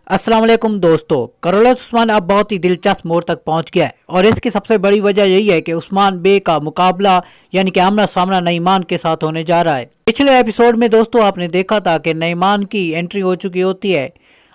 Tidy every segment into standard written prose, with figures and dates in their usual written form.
अस्सलाम वालेकुम दोस्तों, करोल उस्मान अब बहुत ही दिलचस्प मोड़ तक पहुंच गया है और इसकी सबसे बड़ी वजह यही है कि उस्मान बे का मुकाबला यानी कि आमना सामना नईमान के साथ होने जा रहा है। पिछले एपिसोड में दोस्तों आपने देखा था कि नईमान की एंट्री हो चुकी होती है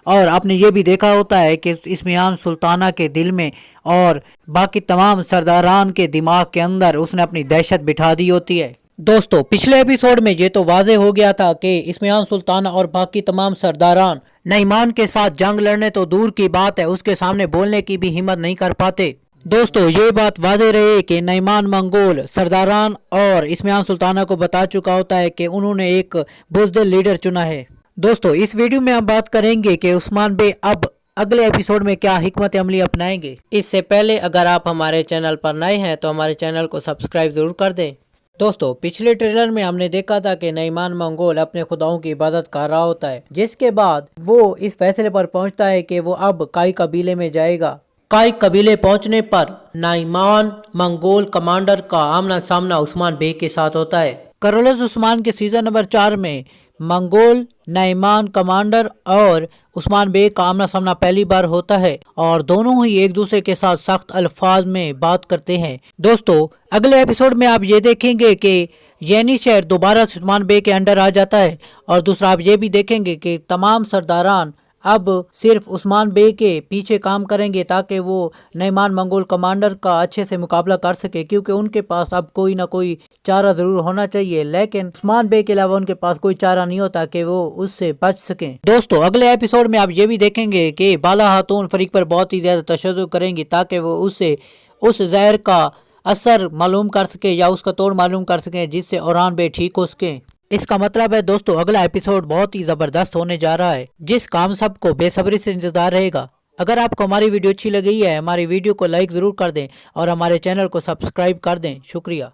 और आपने ये भी देखा होता है कि इस्मिहान सुल्ताना के दिल में और बाकी तमाम सरदारान के दिमाग के अंदर उसने अपनी दहशत बिठा दी होती है। दोस्तों पिछले एपिसोड में ये तो वाजे हो गया था कि इस्मिहान सुल्ताना और बाकी तमाम सरदारान नईमान के साथ जंग लड़ने तो दूर की बात है, उसके सामने बोलने की भी हिम्मत नहीं कर पाते। दोस्तों ये बात वाजे रहे कि नईमान मंगोल सरदारान और इस्मिहान सुल्ताना को बता चुका होता है कि उन्होंने एक बुज़दिल लीडर चुना है। दोस्तों इस वीडियो में हम बात करेंगे कि उस्मान बे अब अगले एपिसोड में क्या हिकमत अमली अपनाएंगे। इससे पहले अगर आप हमारे चैनल पर नए हैं तो हमारे चैनल को सब्सक्राइब जरूर कर दें। दोस्तों पिछले ट्रेलर में हमने देखा था कि नईमान मंगोल अपने खुदाओं की इबादत कर रहा होता है, जिसके बाद वो इस फैसले पर पहुंचता है कि वो अब काई कबीले में जाएगा। काई कबीले पहुंचने पर नईमान मंगोल कमांडर का आमना सामना उस्मान बे के साथ होता है। करोल उस्मान के सीजन नंबर 4 में मंगोल नईमान कमांडर और उस्मान बे का आमना सामना पहली बार होता है और दोनों ही एक दूसरे के साथ सख्त अल्फाज में बात करते हैं। दोस्तों अगले एपिसोड में आप ये देखेंगे कि येनी शहर दोबारा उस्मान बे के अंडर आ जाता है और दूसरा आप ये भी देखेंगे कि तमाम सरदारान अब सिर्फ उस्मान बे के पीछे काम करेंगे ताकि वो नईमान मंगोल कमांडर का अच्छे से मुकाबला कर सके, क्योंकि उनके पास अब कोई ना कोई चारा जरूर होना चाहिए, लेकिन उस्मान बे के अलावा उनके पास कोई चारा नहीं होता कि वो उससे बच सकें। दोस्तों अगले एपिसोड में आप ये भी देखेंगे कि बाला खातून फरीक पर बहुत ही ज्यादा तशद्दुद करेंगी ताकि वो उससे उस जहर का असर मालूम कर सके या उसका तोड़ मालूम कर सके, जिससे औरान बे ठीक हो सके। इसका मतलब है दोस्तों अगला एपिसोड बहुत ही जबरदस्त होने जा रहा है, जिस काम सबको बेसब्री से इंतजार रहेगा। अगर आपको हमारी वीडियो अच्छी लगी है, हमारी वीडियो को लाइक जरूर कर दें और हमारे चैनल को सब्सक्राइब कर दें। शुक्रिया।